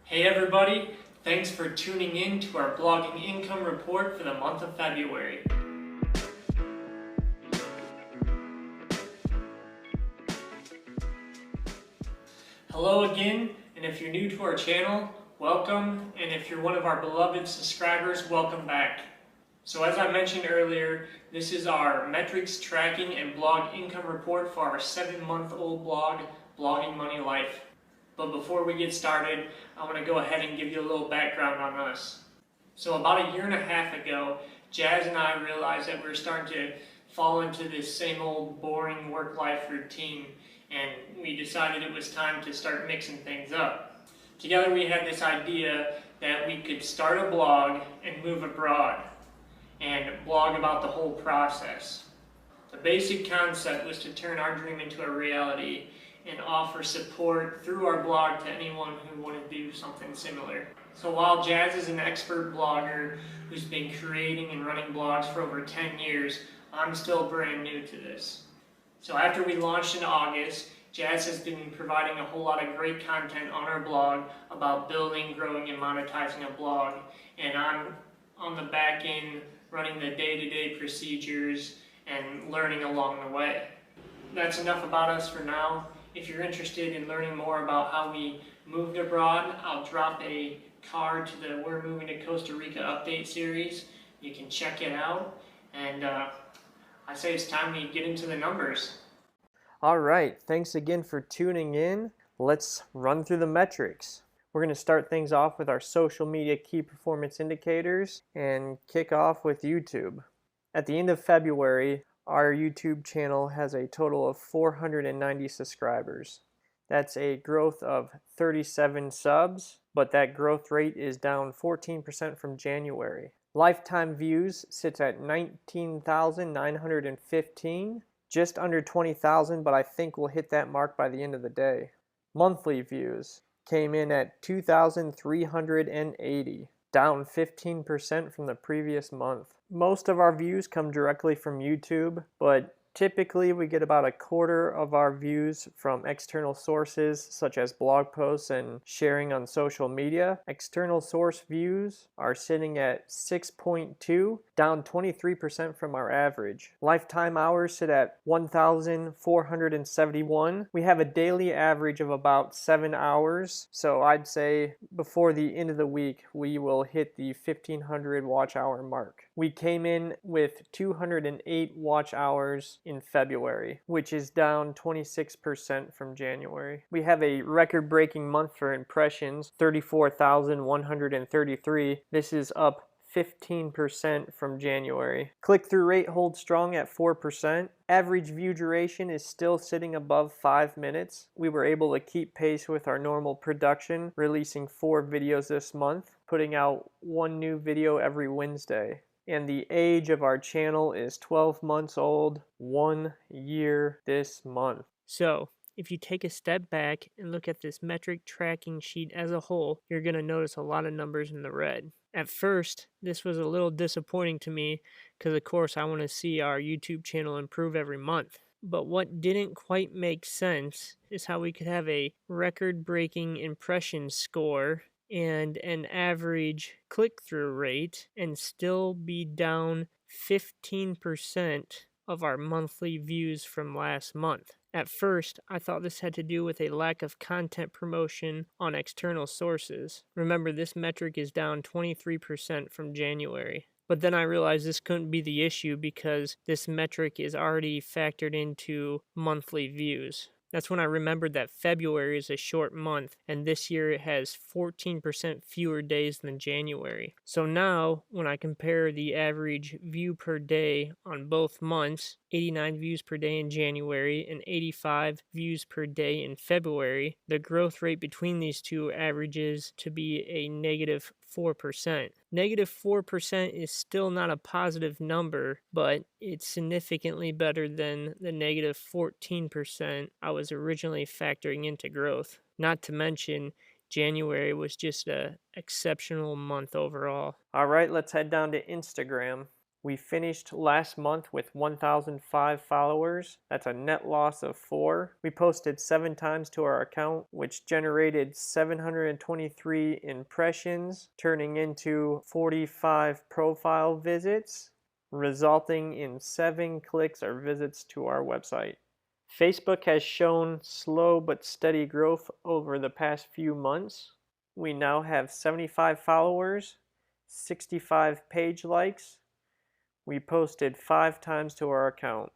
Hey everybody, thanks for tuning in to our blogging income report for the month of February. Hello again, and if you're new to our channel, welcome, and if you're one of our beloved subscribers, welcome back. So as I mentioned earlier, this is our metrics tracking and blog income report for our 7-month-old blog, Blogging Money Life. But before we get started, I want to go ahead and give you a little background on us. So about a year and a half ago, Jazz and I realized that we were starting to fall into this same old boring work-life routine, and we decided it was time to start mixing things up. Together we had this idea that we could start a blog and move abroad and blog about the whole process. The basic concept was to turn our dream into a reality and offer support through our blog to anyone who wanted to do something similar. So while Jazz is an expert blogger who's been creating and running blogs for over 10 years, I'm still brand new to this. So after we launched in August, Jazz has been providing a whole lot of great content on our blog about building, growing, and monetizing a blog. And I'm on the back end running the day-to-day procedures and learning along the way. That's enough about us for now. If you're interested in learning more about how we moved abroad, I'll drop a card to the We're Moving to Costa Rica update series. You can check it out. And I say it's time we get into the numbers. All right, thanks again for tuning in. Let's run through the metrics. We're going to start things off with our social media key performance indicators and kick off with YouTube. At the end of February, our YouTube channel has a total of 490 subscribers. That's a growth of 37 subs, but that growth rate is down 14% from January. Lifetime views sits at 19,915, just under 20,000, but I think we'll hit that mark by the end of the day. Monthly views came in at 2,380. Down 15% from the previous month. Most of our views come directly from YouTube, but typically we get about a quarter of our views from external sources such as blog posts and sharing on social media. External source views are sitting at 6.2, down 23% from our average. Lifetime hours sit at 1,471. We have a daily average of about 7 hours, so I'd say before the end of the week we will hit the 1,500 watch hour mark. We came in with 208 watch hours in February, which is down 26% from January. We have a record-breaking month for impressions, 34,133. This is up 15% from January. Click-through rate holds strong at 4%. Average view duration is still sitting above 5 minutes. We were able to keep pace with our normal production, releasing 4 videos this month, putting out 1 new video every Wednesday. And the age of our channel is 12 months old, 1 year this month. So, if you take a step back and look at this metric tracking sheet as a whole, you're going to notice a lot of numbers in the red. At first, this was a little disappointing to me because, of course, I want to see our YouTube channel improve every month. But what didn't quite make sense is how we could have a record-breaking impression score and an average click-through rate and still be down 15% of our monthly views from last month. At first, I thought this had to do with a lack of content promotion on external sources. Remember, this metric is down 23% from January. But then I realized this couldn't be the issue because this metric is already factored into monthly views. That's when I remembered that February is a short month, and this year it has 14% fewer days than January. So now, when I compare the average view per day on both months, 89 views per day in January and 85 views per day in February, the growth rate between these two averages to be a negative 4%. Negative 4% is still not a positive number, but it's significantly better than the negative 14% I was originally factoring into growth. Not to mention, January was just an exceptional month overall. All right, let's head down to Instagram. We finished last month with 1,005 followers. That's a net loss of 4. We posted 7 times to our account, which generated 723 impressions, turning into 45 profile visits, resulting in 7 clicks or visits to our website. Facebook has shown slow but steady growth over the past few months. We now have 75 followers, 65 page likes. We posted 5 times to our account.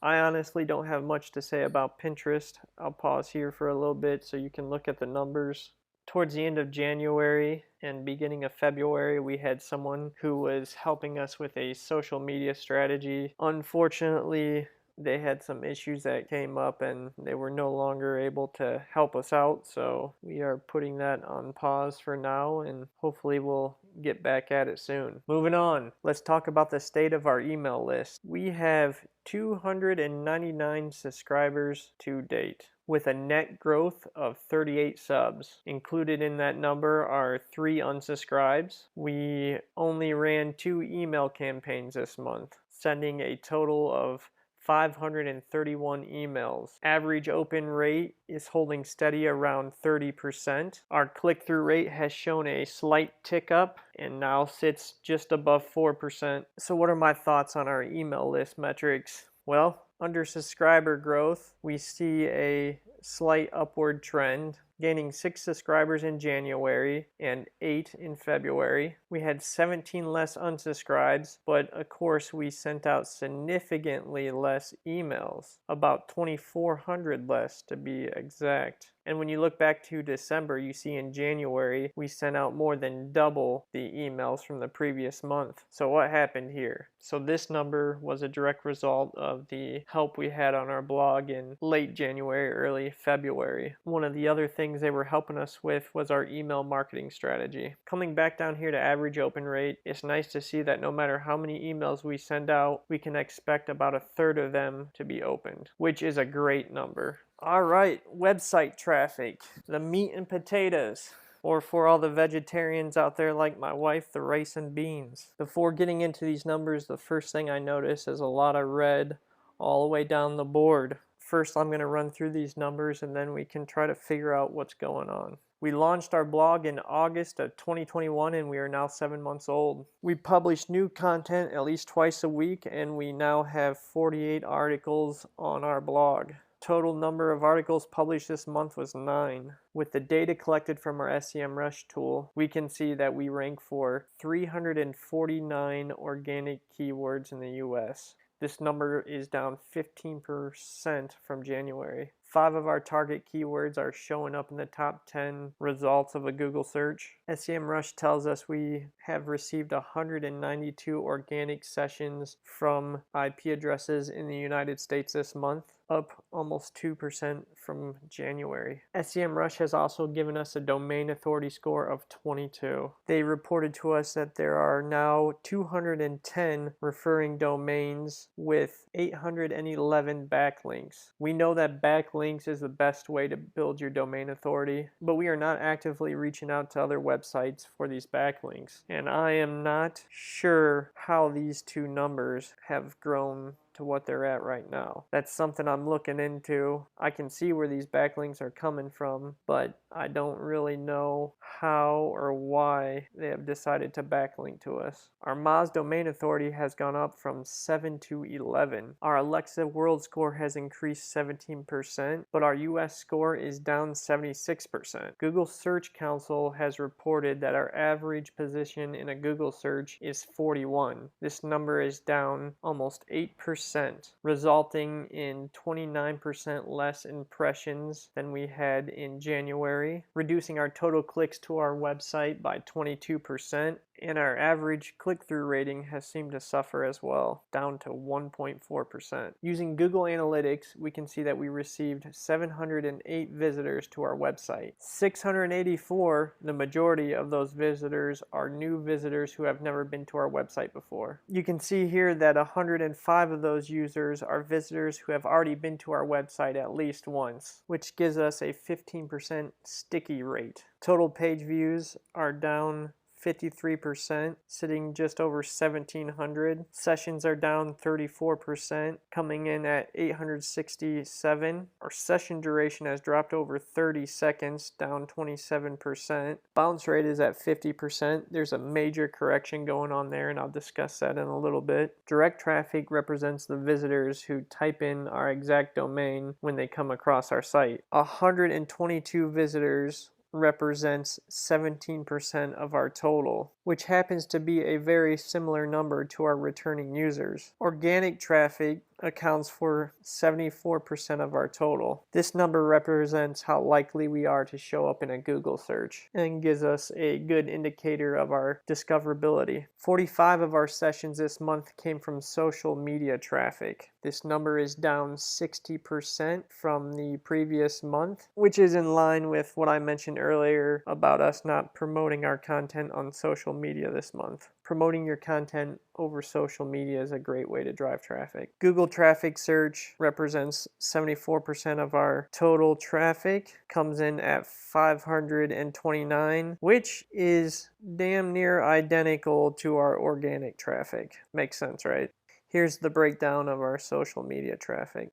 I honestly don't have much to say about Pinterest. I'll pause here for a little bit so you can look at the numbers. Towards the end of January and beginning of February, we had someone who was helping us with a social media strategy. Unfortunately, they had some issues that came up and they were no longer able to help us out, so we are putting that on pause for now and hopefully we'll get back at it soon. Moving on, let's talk about the state of our email list. We have 299 subscribers to date, with a net growth of 38 subs. Included in that number are 3 unsubscribes. We only ran 2 email campaigns this month, sending a total of 531 emails. Average open rate is holding steady around 30%. Our click-through rate has shown a slight tick up and now sits just above 4%. So what are my thoughts on our email list metrics? Well, under subscriber growth, we see a slight upward trend, gaining 6 subscribers in January and 8 in February. We had 17 less unsubscribes, but of course we sent out significantly less emails, about 2,400 less to be exact. And when you look back to December, you see in January, we sent out more than double the emails from the previous month. So what happened here? So this number was a direct result of the help we had on our blog in late January, early February. One of the other things they were helping us with was our email marketing strategy. Coming back down here to average open rate, it's nice to see that no matter how many emails we send out, we can expect about 1/3 of them to be opened, which is a great number. All right, website traffic, the meat and potatoes, or for all the vegetarians out there like my wife, the rice and beans. Before getting into these numbers, the first thing I notice is a lot of red all the way down the board. First, I'm going to run through these numbers and then we can try to figure out what's going on. We launched our blog in August of 2021 and we are now 7 months old. We publish new content at least twice a week and we now have 48 articles on our blog. Total number of articles published this month was 9. With the data collected from our SEMRush tool, we can see that we rank for 349 organic keywords in the US. This number is down 15% from January. 5 of our target keywords are showing up in the top 10 results of a Google search. SEMrush tells us we have received 192 organic sessions from IP addresses in the United States this month, up almost 2% from January. SEMrush has also given us a domain authority score of 22. They reported to us that there are now 210 referring domains with 811 backlinks. We know that backlinks is the best way to build your domain authority, but we are not actively reaching out to other websites for these backlinks. And I am not sure how these two numbers have grown to what they're at right now. That's something I'm looking into. I can see where these backlinks are coming from, but I don't really know how or why they have decided to backlink to us. Our Moz domain authority has gone up from 7 to 11. Our Alexa world score has increased 17%, but our US score is down 76%. Google Search Council has reported that our average position in a Google search is 41. This number is down almost 8%, resulting in 29% less impressions than we had in January, reducing our total clicks to our website by 22%, and our average click-through rating has seemed to suffer as well, down to 1.4%. Using Google Analytics, we can see that we received 708 visitors to our website. 684, the majority of those visitors, are new visitors who have never been to our website before. You can see here that 105 of those users are visitors who have already been to our website at least once, which gives us a 15% sticky rate. Total page views are down 53%, sitting just over 1,700. Sessions are down 34%, coming in at 867. Our session duration has dropped over 30 seconds, down 27%. Bounce rate is at 50%. There's a major correction going on there, and I'll discuss that in a little bit. Direct traffic represents the visitors who type in our exact domain when they come across our site. 122 visitors represents 17% of our total, which happens to be a very similar number to our returning users. Organic traffic accounts for 74% of our total. This number represents how likely we are to show up in a Google search and gives us a good indicator of our discoverability. 45 of our sessions this month came from social media traffic. This number is down 60% from the previous month, which is in line with what I mentioned earlier about us not promoting our content on social media this month. Promoting your content over social media is a great way to drive traffic. Google traffic search represents 74% of our total traffic, comes in at 529, which is damn near identical to our organic traffic. Makes sense, right? Here's the breakdown of our social media traffic.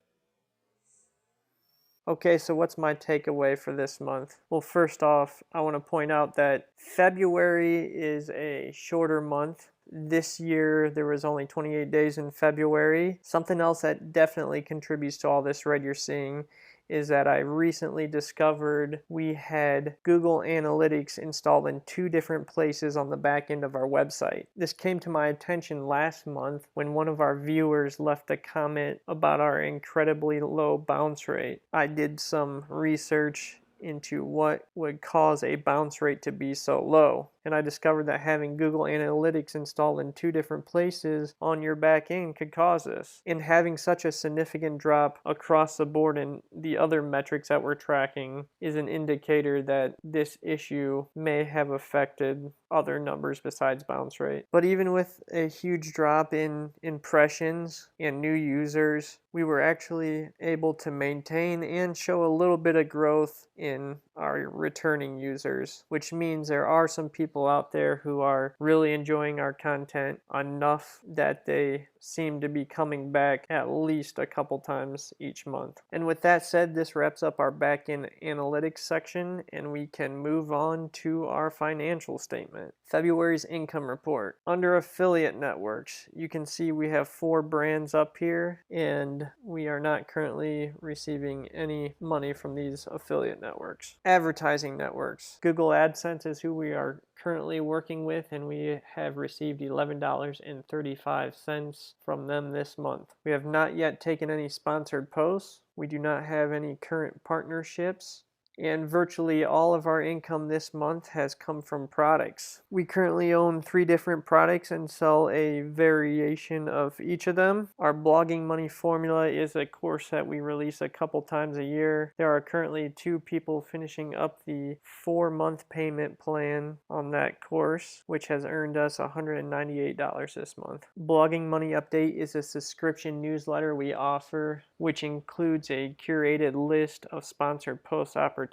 Okay, so what's my takeaway for this month? Well, first off, I want to point out that February is a shorter month. This year, there was only 28 days in February. Something else that definitely contributes to all this red you're seeing is that I recently discovered we had Google Analytics installed in 2 different places on the back end of our website. This came to my attention last month when one of our viewers left a comment about our incredibly low bounce rate. I did some research into what would cause a bounce rate to be so low. And I discovered that having Google Analytics installed in 2 different places on your back end could cause this. And having such a significant drop across the board in the other metrics that we're tracking is an indicator that this issue may have affected other numbers besides bounce rate. But even with a huge drop in impressions and new users, we were actually able to maintain and show a little bit of growth in our returning users, which means there are some people out there who are really enjoying our content enough that they seem to be coming back at least a couple times each month. And with that said, this wraps up our back-end analytics section, and we can move on to our financial statement. February's income report. Under affiliate networks, you can see we have 4 brands up here, and we are not currently receiving any money from these affiliate networks. Advertising networks. Google AdSense is who we are currently working with, and we have received $11.35 from them this month. We have not yet taken any sponsored posts. We do not have any current partnerships. And virtually all of our income this month has come from products. We currently own 3 different products and sell a variation of each of them. Our Blogging Money Formula is a course that we release a couple times a year. There are currently 2 people finishing up the 4-month payment plan on that course, which has earned us $198 this month. Blogging Money Update is a subscription newsletter we offer, which includes a curated list of sponsored post opportunities.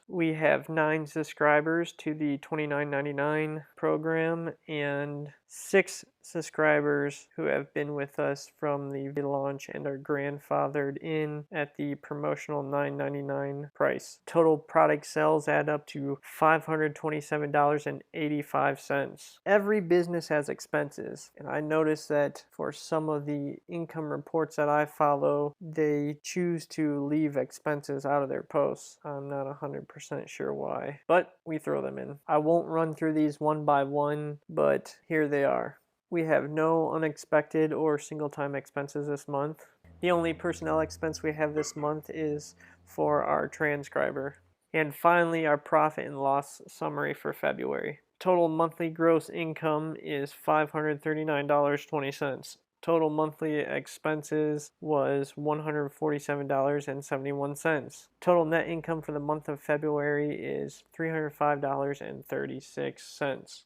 We have 9 subscribers to the $29.99 program and 6 subscribers who have been with us from the launch and are grandfathered in at the promotional $9.99 price. Total product sales add up to $527.85. Every business has expenses, and I noticed that for some of the income reports that I follow, they choose to leave expenses out of their posts. I'm not 100% sure why, but we throw them in. I won't run through these one by one, but here they are. We have no unexpected or single-time expenses this month. The only personnel expense we have this month is for our transcriber. And finally, our profit and loss summary for February. Total monthly gross income is $539.20. Total monthly expenses was $147.71. Total net income for the month of February is $305.36.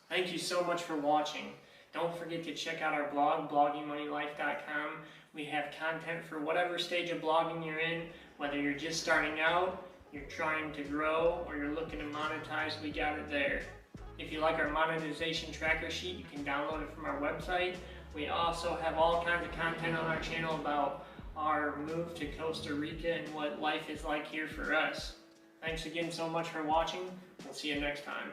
Thank you so much for watching. Don't forget to check out our blog, bloggingmoneylife.com. We have content for whatever stage of blogging you're in, whether you're just starting out, you're trying to grow, or you're looking to monetize, we got it there. If you like our monetization tracker sheet, you can download it from our website. We also have all kinds of content on our channel about our move to Costa Rica and what life is like here for us. Thanks again so much for watching. We'll see you next time.